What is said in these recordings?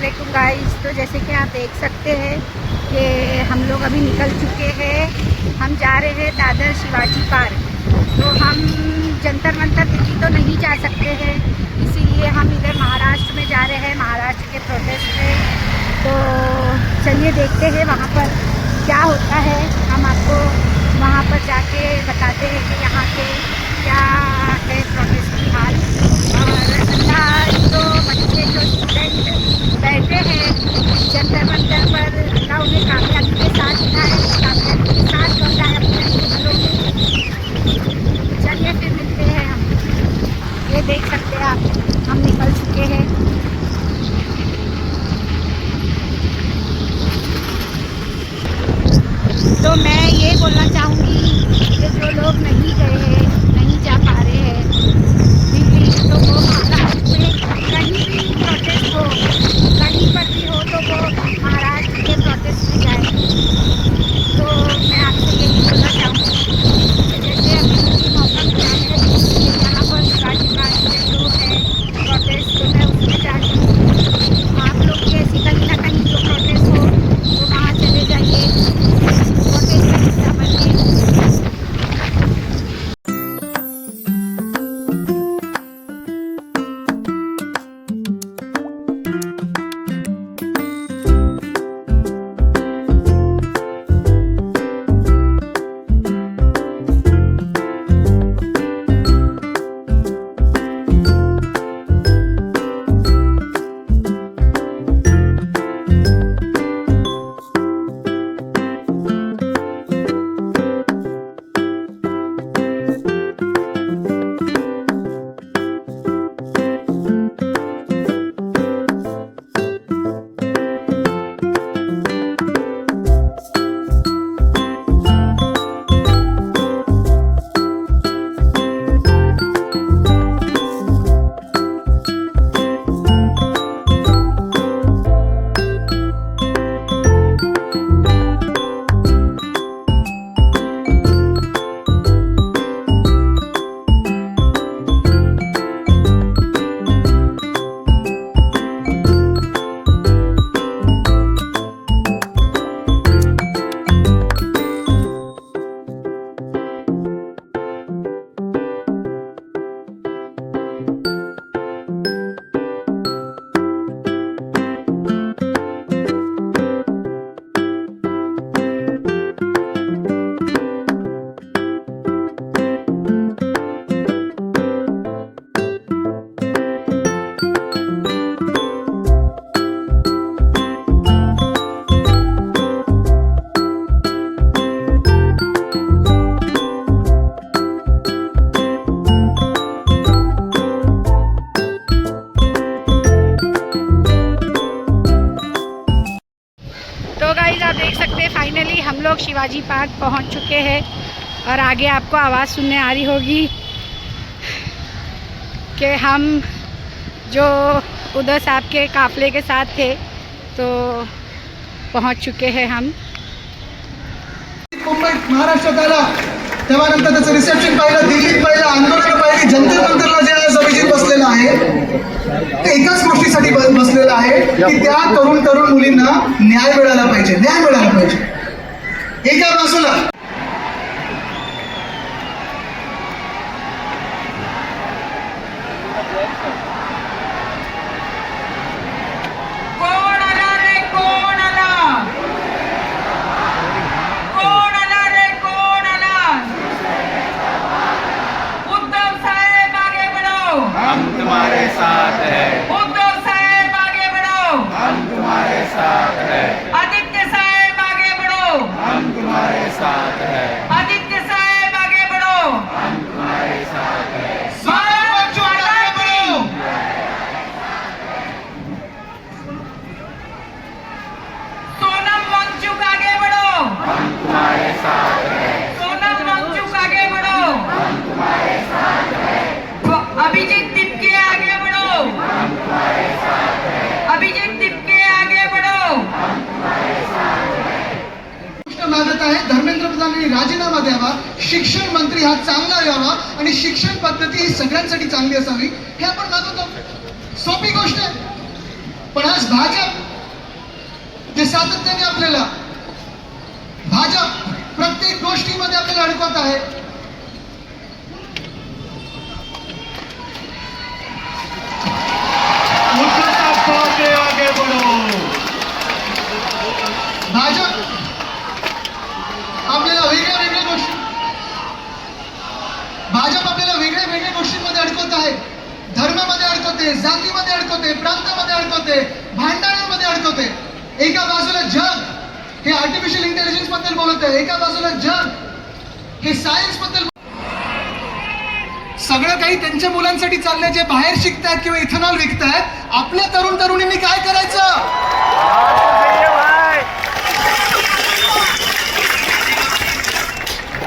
अस्सलामुअलैकुम गाइस। तो जैसे कि आप देख सकते हैं कि हम लोग अभी निकल चुके हैं। हम जा रहे हैं दादर शिवाजी पार्क। तो हम जंतर मंतर दिल्ली तो नहीं जा सकते हैं, इसीलिए हम इधर महाराष्ट्र में जा रहे हैं, महाराष्ट्र के प्रोटेस्ट में। तो चलिए देखते हैं वहाँ पर क्या होता है। हम आपको वहाँ पर जाके बताते हैं कि यहाँ के क्या है प्रोटेस्ट की हाल। और अल्लाह, तो बच्चे जो स्टूडेंट बैठे हैं जंतर मंतर पर, अल्लाह उन्हें कामयाबी के साथ उठाए, कामयाबी के साथ लौटाए अपने घरों में। चलिए फिर मिलते हैं हम। ये देख सकते हैं आप, हम निकल चुके हैं। तो मैं ये बोलना चाहूँगी कि जो लोग नहीं गए हैं, नहीं जा पा रहे हैं दिल्ली, तो वो महाराष्ट्र में कहीं भी प्रोटेस्ट हो, कहीं पर भी हो, तो वो महाराष्ट्र के प्रोटेस्ट में जाए। तो मैं आपसे यही बोलना चाहूँगी कि जैसे अभी मुझे मौका मिला है यहाँ पर शिवाजी पार्क में जो है प्रोटेस्ट, तो मैं उसमें जा रही हूँ। आप लोग भी ऐसी कहीं ना कहीं जो प्रोटेस्ट हो तो वहाँ चले जाइए, प्रोटेस्ट का हिस्सा बनिए। तो गाइस आप देख सकते हैं फाइनली हम लोग शिवाजी पार्क पहुंच चुके हैं। और आगे आपको आवाज़ सुनने आ रही होगी कि हम जो उधर साहब के काफ़िले के साथ थे तो पहुंच चुके हैं हम। मुंबईत महाराष्ट्रात आला तेव्हा नंतर त्याचं रिसेप्शन पाहिलं, दिल्लीत पाहिलं, आंदोलन पाहिली, जंतर मंतरला जे आज अभिजित बसलेला आहे ते एकाच गोष्टीसाठी बसलेला आहे की त्या तरुण मुलींना न्याय मिळाला पाहिजे, न्याय मिळाला पाहिजे। एका बाजूला तुम्हारे साथ है, उद्धव साहेब आगे बढ़ो, हम तुम्हारे साथ है, आदित्य साहेब आगे बढ़ो, हम तुम्हारे साथ है, आदित्य साहेब आगे बढ़ो, हम तुम्हारे साथ है, भारत माता की, सोनम वांगचुक आगे बढ़ो, हम तुम्हारे साथ है, सोनम वांगचुक आगे बढ़ो, हम तुम्हारे साथ है, अभिजीत तिपके आगे बढ़ो, हम तुम्हारे साथ है, अभिजीत तिपके आगे बढ़ो, हम तुम्हारे साथ है। मागत आहे धर्मेंद्र प्रधानांनी राजीनामा द्यावा, शिक्षण मंत्री हा चांगला यावा आणि शिक्षण पद्धती ही सगळ्यांसाठी चांगली असावी हे आपण मागत आहोत। सोपी गोष्ट आहे। पण आज भाजप जे सातत्याने आपल्याला भाजप प्रत्येक गोष्टीमध्ये आपल्याला अडकवत आहे. भाजप आपल्याला वेगळ्या वेगळ्या गोष्टी गोष्टींमध्ये अडकवत आहे. धर्मामध्ये अडकवते, जातीमध्ये अडकवते, प्रांतामध्ये अडकवते, भांडणांमध्ये अडकवते. एका बाजूला जग हे आर्टिफिशियल इंटेलिजन्स बद्दल बोलत आहे, एका बाजूला जग हे सायन्स बद्दल. सगळं काही त्यांच्या मुलांसाठी चाललंय, जे बाहेर शिकतायत किंवा इथेनॉल विकतायत. आपल्या तरुण तरुणींनी काय करायचं?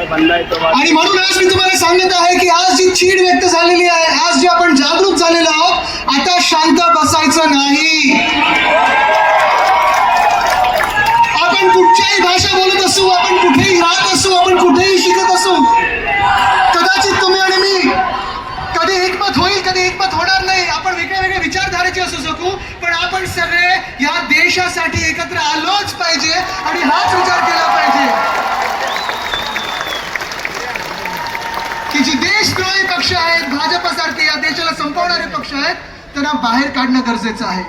आणि म्हणून आज मी तुम्हाला सांगत आहे की आज जी चीड व्यक्त झालेली आहे, आज जे आपण जागरूक झालेलो आहोत, आता शांत बसायचं नाही. आपण कुठच्याही भाषा बोलत असू, आपण कुठेही राहत असू, आपण कुठेही शिकत असू, कदाचित तुम्ही आणि मी कधी एकमत होईल, कधी एकमत होणार नाही. आपण वेगळ्या वेगळ्या विचारधारेचे असू शकू, पण आपण सगळे या देशासाठी एकत्र आलोच पाहिजे आणि हाच विचार केला पाहिजे की जी देशद्रोही पक्ष आहेत, भाजपसारखे या देशाला संपवणारे पक्ष आहेत, त्यांना बाहेर काढणं गरजेचं आहे.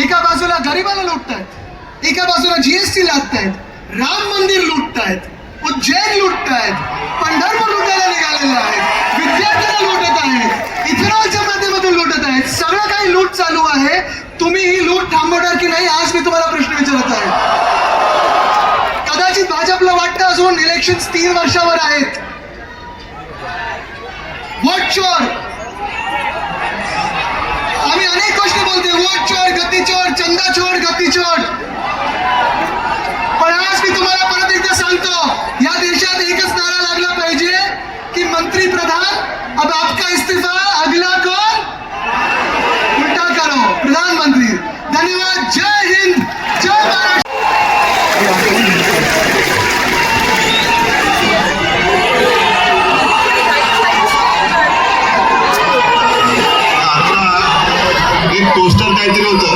एका बाजूला गरिबाला लुटतायत, एका बाजूला जीएसटी लादतायत, राम मंदिर लुटतायत, उज्जैन लुटतायत, पंढरपूर लुटायला निघालेले आहेत, विद्यार्थ्यांना लुटत आहेत, इथेनॉलच्या माध्यमातून लुटत आहेत. सगळं काही लूट चालू आहे. तुम्ही ही लूट थांबवणार की नाही, आज मी तुम्हाला प्रश्न विचारत आहे. कदाचित भाजपला वाटतं अजून इलेक्शन 3 वर्षावर आहेत. वोट चोर, आम्ही अनेक गोष्टी बोलते, वोट चोर, गती चोर, चंदा चोर, गती चोर. पण आज मी तुम्हाला परत एकदा सांगतो, या देशात एकच नारा लागला पाहिजे की मंत्री प्रधान, अब आपका इस्तीफा, अगला कौन, उल्टा करो, प्रधानमंत्री. धन्यवाद. जय हिंद, जय महाराष्ट्र. पोस्टर काहीतरी होतं,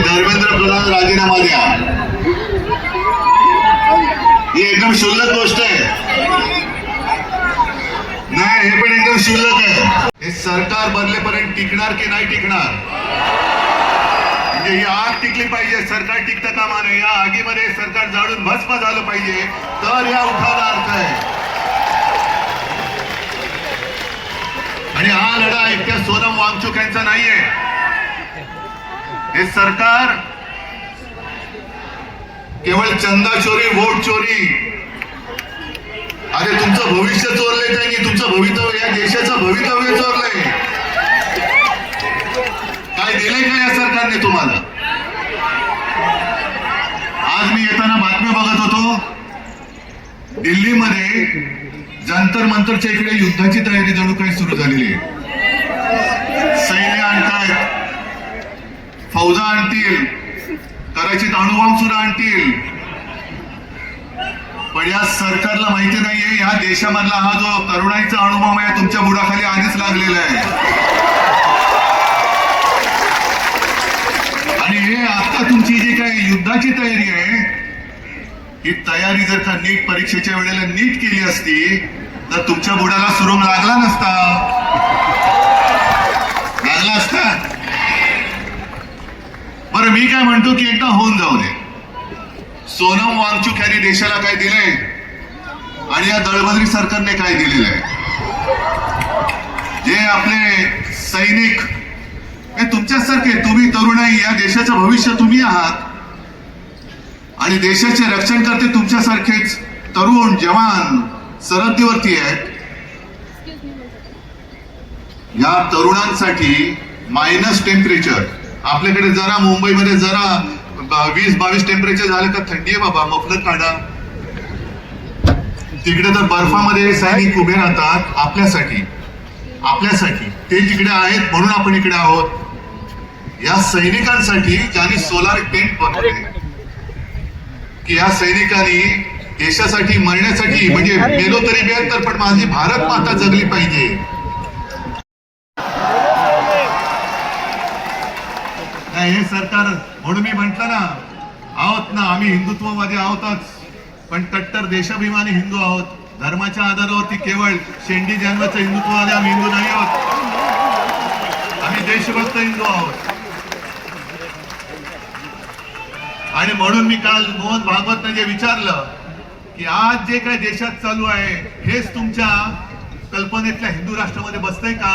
धर्मेंद्र प्रधान राजीनामा द्या. ही एकदम क्षुल्लक गोष्ट आहे. नाही, हे पण एकदम क्षुल्लक आहे. हे सरकार बदलेपर्यंत टिकणार की नाही टिकणार, म्हणजे ही आग टिकली पाहिजे, सरकार टिकता कामा नये. या आगीमध्ये सरकार जाळून भस्म झालं पाहिजे, तर या उठावाला अर्थ आहे. आणि हा लढा एकट्या सोनम वांगचुक यांचा नाहीये. हे सरकार केवळ चंदा चोरी, वोट चोरी, अरे तुमचं भविष्य चोरलंय त्यांनी, तुमचं भवितव्य, या देशाचं भवितव्य चोरलंय. काय दिलंय का या सरकारने तुम्हाला? आज मी येताना बातम्या बघत होतो, दिल्लीमध्ये जंतर मंतरच्या इकडे युद्धाची तयारी जणू काही सुरू झालेली आहे. सैन्य आणतायत, फौजा आणतील, कदाचित अणुबॉम्ब सुद्धा आणतील. पण या सरकारला माहिती नाहीये, या देशामधला हा जो तरुणाईचा अणुबॉम्ब आहे, तुमच्या बुडाखाली आधीच लागलेला आहे. आणि हे आता तुमची जी काही युद्धाची तयारी आहे, ही तयारी जर का नीट परीक्षेच्या वेळेला नीट केली असती तर तुमच्या बुडाला सुरुंग लागला नसता, लागला असता. बरं, मी काय म्हणतो की एकदा होऊन जाऊ दे. सोनम वांगचुक यांनी देशाला काय दिलंय आणि या दळबद्री सरकारने काय दिलेलं आहे. जे आपले सैनिक हे तुमच्यासारखे, तुम्ही तरुणाई, या देशाचं भविष्य तुम्ही आहात आणि देशाचे रक्षण करते तुमच्यासारखेच तरुण जवान सरहद्दीवरती आहेत. या तरुणांसाठी मायनस टेम्परेचर, आपल्याकडे जरा मुंबईमध्ये जरा 20-22 टेम्परेचर झालं का थंडी आहे बाबा, मफलर काढा. तिकडे तर बर्फामध्ये सैनिक उभे राहतात आपल्यासाठी. ते तिकडे आहेत म्हणून आपण इकडे आहोत. या सैनिकांसाठी ज्यांनी सोलार टेंट बनवले, की या सैनिकांनी देशासाठी मरण्यासाठी, म्हणजे मेलो तरी बेहतर पण माझी भारत माता जगली पाहिजे, हे सरकार, म्हणून मी म्हंटल ना, आहोत ना आम्ही हिंदुत्ववादी आहोतच, पण कट्टर देशाभिमानी हिंदू आहोत. धर्माच्या आधारावरती केवळ शेंडी जन्माचं हिंदुत्ववादी आम्ही हिंदू नाही आहोत, आम्ही देशभक्त हिंदू आहोत. आणि म्हणून मी काल मोहन भागवतने जे विचारलं की आज जे काही देशात चालू आहे हेच तुमच्या कल्पनेतल्या हिंदू राष्ट्रामध्ये बसतंय का?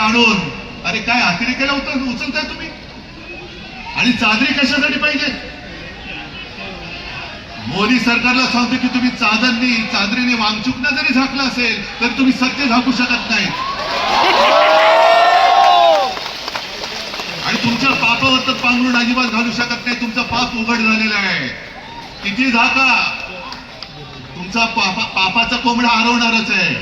आणून अरे काय अतिरेकाला उचलताय तुम्ही, आणि चादरी कशासाठी पाहिजे? मोदी सरकारला सांगतो की तुम्ही चादरीने वांगचुकना जरी झाकलं असेल तर तुम्ही सत्य झाकू शकत नाही, आणि तुमच्या पापावर तर पांघरून अजिबात घालू शकत नाही. तुमचं पाप उघड झालेलं आहे, किती झाका तुमचा पापाचा कोंबडा हरवणारच आहे.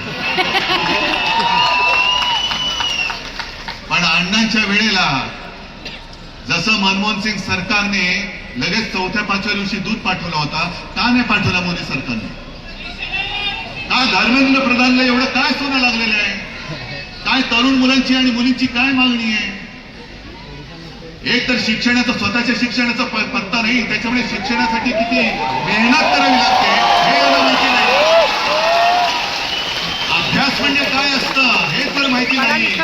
पण अण्णांच्या वेळेला जसं मनमोहन सिंग सरकारने लगेच 4-5व्या दिवशी दूध पाठवला होता, का नाही पाठवला मोदी सरकारने? का धर्मेंद्र प्रधानला एवढं काय सोनं लागलेलं आहे? काय तरुण मुलांची आणि मुलींची काय मागणी आहे? एक तर शिक्षणाचा, स्वतःच्या शिक्षणाचा पत्ता नाही, त्याच्यामुळे शिक्षणासाठी किती मेहनत करावी लागते हे याला माहिती नाही. अभ्यास म्हणजे काय असतं हे तर माहिती नाही.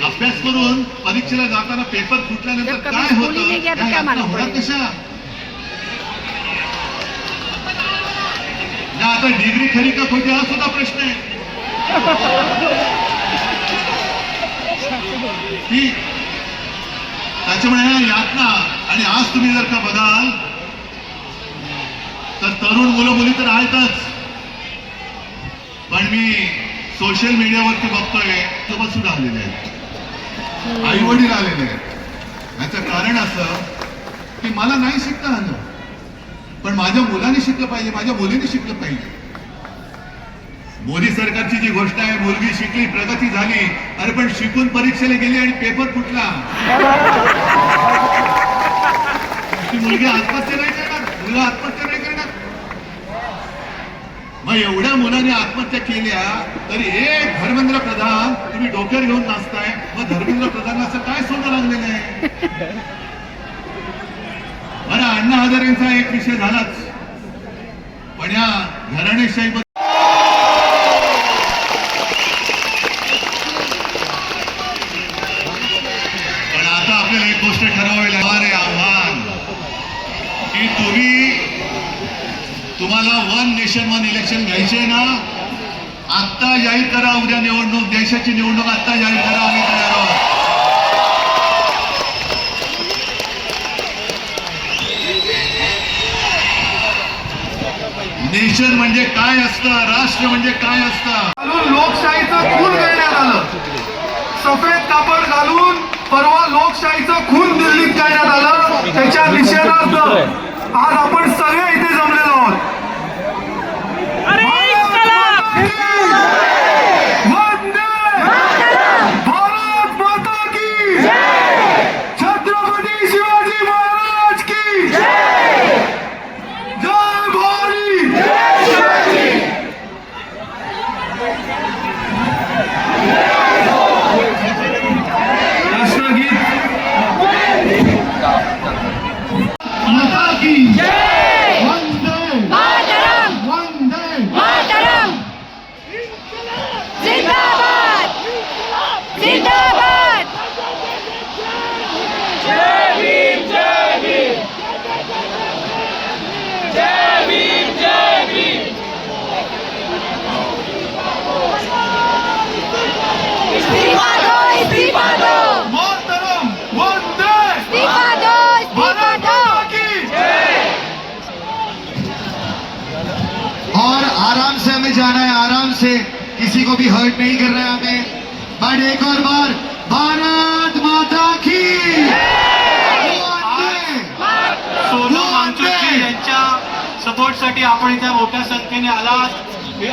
अभ्यास करून परीक्षेला जाताना पेपर फुटल्यानंतर काय होतं कशा? आता डिग्री खरी का खोटी हा सुद्धा प्रश्न आहे. त्याच्यामुळे यातना, आणि आज तुम्ही जर का बघाल तर तरुण मुलं मुली तर आहेतच, पण मी सोशल मीडियावरती बघतोय सोबत सुद्धा आलेले आहेत, आई वडील आलेले आहेत. याचं कारण असं की मला नाही शिकता आलं, पण माझ्या मुलाने शिकलं पाहिजे, माझ्या मुलीने शिकलं पाहिजे. मोदी सरकारची जी गोष्ट आहे, मुलगी शिकली, प्रगती झाली, अरे पण शिकून परीक्षेला गेली आणि पेपर फुटला, ती मुलगी आत्महत्या नाही करणार, मुलगा आत्महत्या नाही करणार. मग एवढ्या मुलाने आत्महत्या केल्या तरी एक धर्मेंद्र प्रधान तुम्ही डोक्यावर घेऊन नाचताय. मग धर्मेंद्र प्रधान असं काय सोनं लागलेलं आहे? बरं, अण्णा हजारेंचा एक विषय झालाच, पण या घराणेशाही ठरवावे लागणारे आव्हान की तुम्हाला 1 नेशन 1 इलेक्शन घ्यायचे ना, आत्ता जाहीर करा. उद्या निवडणूक, देशाची निवडणूक आत्ता जाहीर करा, आम्ही तयार आहोत. नेशन म्हणजे काय असतं, राष्ट्र म्हणजे काय असतं? लोकशाहीचं खून करण्यात आलं, सफेद कापड घालून परवा लोकशाहीचं खून दिल्लीत करण्यात आलं. त्याच्या निषेधार्थ आज आपण सगळे इथे जमलेलो आहोत. भारत माता की छत्रपती शिवाजी महाराज की जय भवानी. राष्ट्रगीत माता की जय, वंदे मातरम, वंदे मातरम, जिंदाबाद जिंदाबाद. जय भीम, जय भीम, जय भीम, जय भीम. इस्तीफा दो, इस्तीफा दो, मातरम, वंदे इस्तीफा दो, इस्तीफा दो. और आराम से हमें जाना है, आराम से, किसी को भी हर्ट नहीं करना है हमें. बट एक और बार भारत माता की सोनम वांचुकजी यांच्या सपोर्टसाठी आपण इथे मोठ्या संख्येने आलात.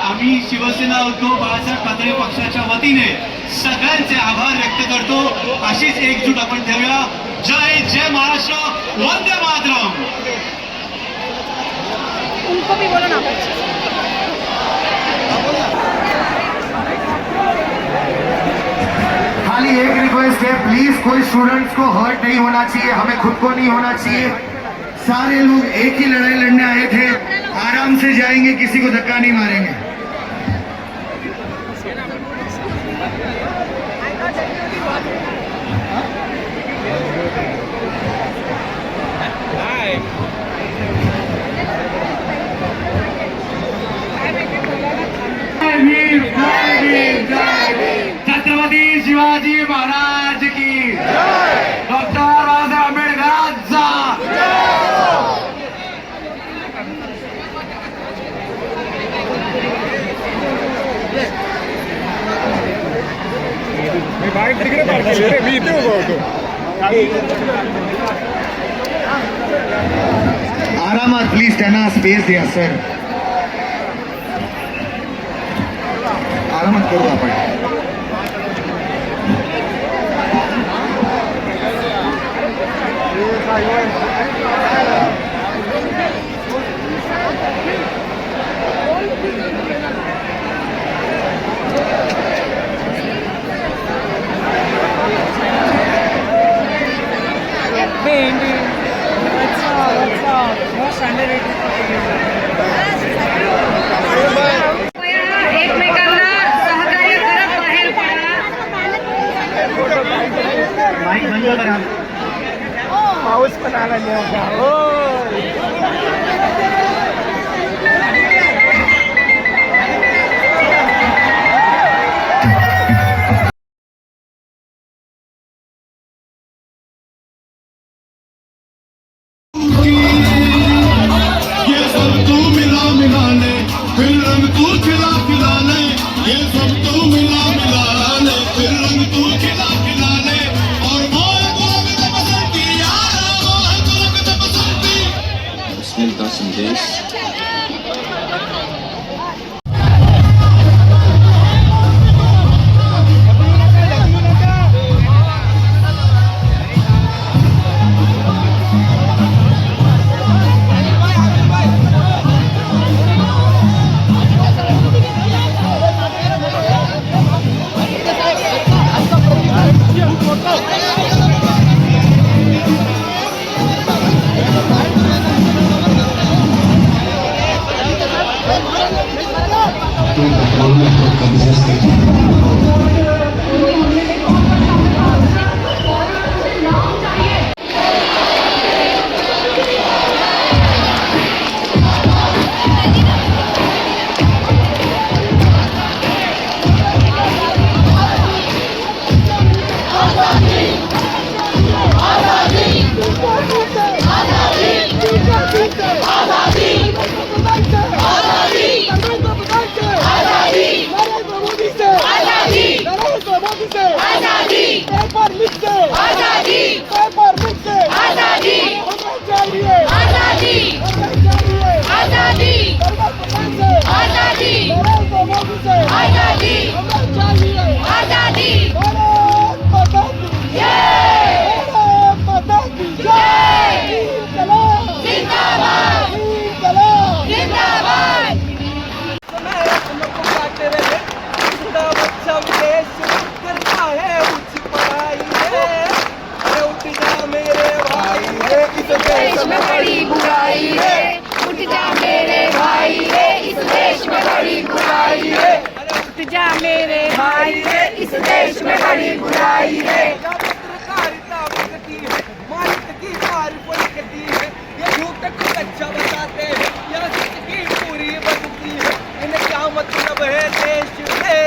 आम्ही शिवसेना उद्धव बाळासाहेब ठाकरे पक्षाच्या वतीने सगळ्यांचे आभार व्यक्त करतो. अशीच एकजूट आपण ठेवूया. जय जय महाराष्ट्र, वंदे मातरम. उनको भी बोलो ना. खाली मेरी एक रिक्वेस्ट है, प्लीज कोई स्टूडेंट्स को हर्ट नहीं होना चाहिए, हमें खुद को नहीं होना चाहिए। सारे लोग एक ही लड़ाई लड़ने आए थे, आराम से जाएंगे, किसी को धक्का नहीं मारेंगे। छत्रपती शिवाजी महाराज की डॉक्टर बाबासाहेब आंबेडकरांचा आरामात प्लीज त्यांना स्पेस द्या सर, आरामात करू आपण। एकमेकांना सहकार्य करत बाहेर पडा। पाऊस पण आला ये सब तू मिला मिला ले, फिर रंग तू खिला खिला ले। ये सब तू मिला मिला ले, फिर रंग तू खिला खिला ले। और मोर गुलाब दे बसंती यार, मोर गुलाब दे बसंती। मुस्लिम का संदेश देश में बड़ी बुराई है, उठ जा मेरे भाई रे, इस देश में बड़ी बुराई है। उठ जा मेरे भाई रे, इस देश में बड़ी बुराई है। पत्रकारिता बनती है, मालिक की मार बनती है। ये झूठ को सच्चा बताते हैं, यह सच की पूरी बनती है। इन्हें क्या मतलब है देश से,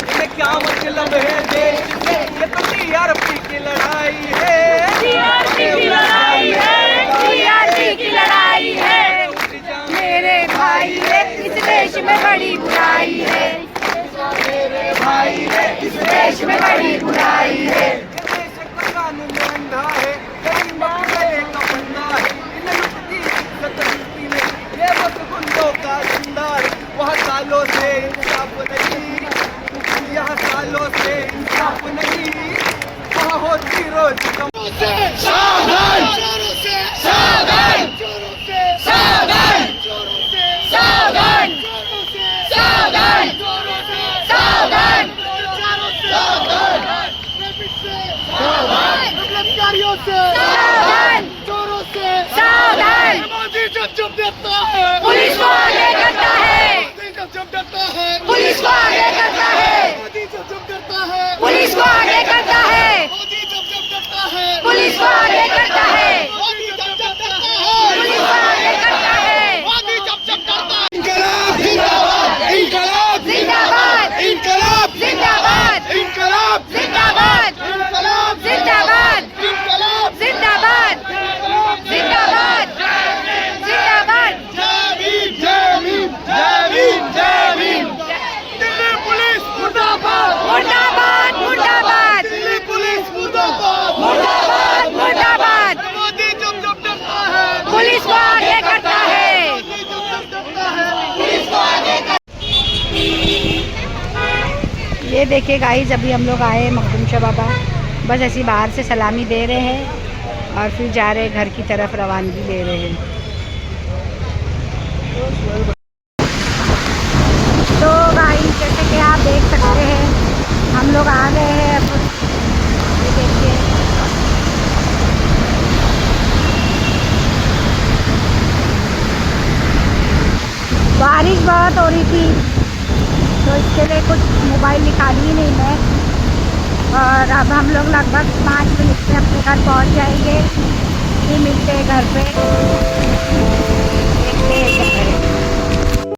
इन्हें क्या मतलब है देश से। ये तो टीआरपी की लड़ाई है, टीआरपी की लड़ाई है, टीआरपी की लड़ाई है। मेरे भाई रे, इस देश में बड़ी बुराई है। मेरे भाई रे, इस देश में बड़ी बुराई है। देश का कानून अंधा है, गरीब गले का बंदा है। इन्हें लुटती इज्जत मिलती नहीं, ये बस गुंडों का धंधा है। वहाँ सालों से इंसाफ नहीं, यहाँ सालों से इंसाफ नहीं, वहाँ होती रोज कम। सावधान, सावधान, सावधान, सावधान, सावधान, सावधान, सावधान। देखिए गाइस, अभी हम लोग आए मखदूम शाह बाबा, बस ऐसी बाहर से सलामी दे रहे हैं और फिर जा रहे घर की तरफ रवानगी ले रहे हैं। तो गाइस जैसे कि आप देख सकते हैं हम लोग आ गए हैं। अब ये देखिए बारिश बहुत हो रही थी तो इसके लिए कुछ मोबाइल निकाली ही नहीं मैं। और अब हम लोग लगभग 5 मिनट में अपने घर पहुंच जाएंगे। फिर मिलते हैं घर पे, देखते हैं क्या करें।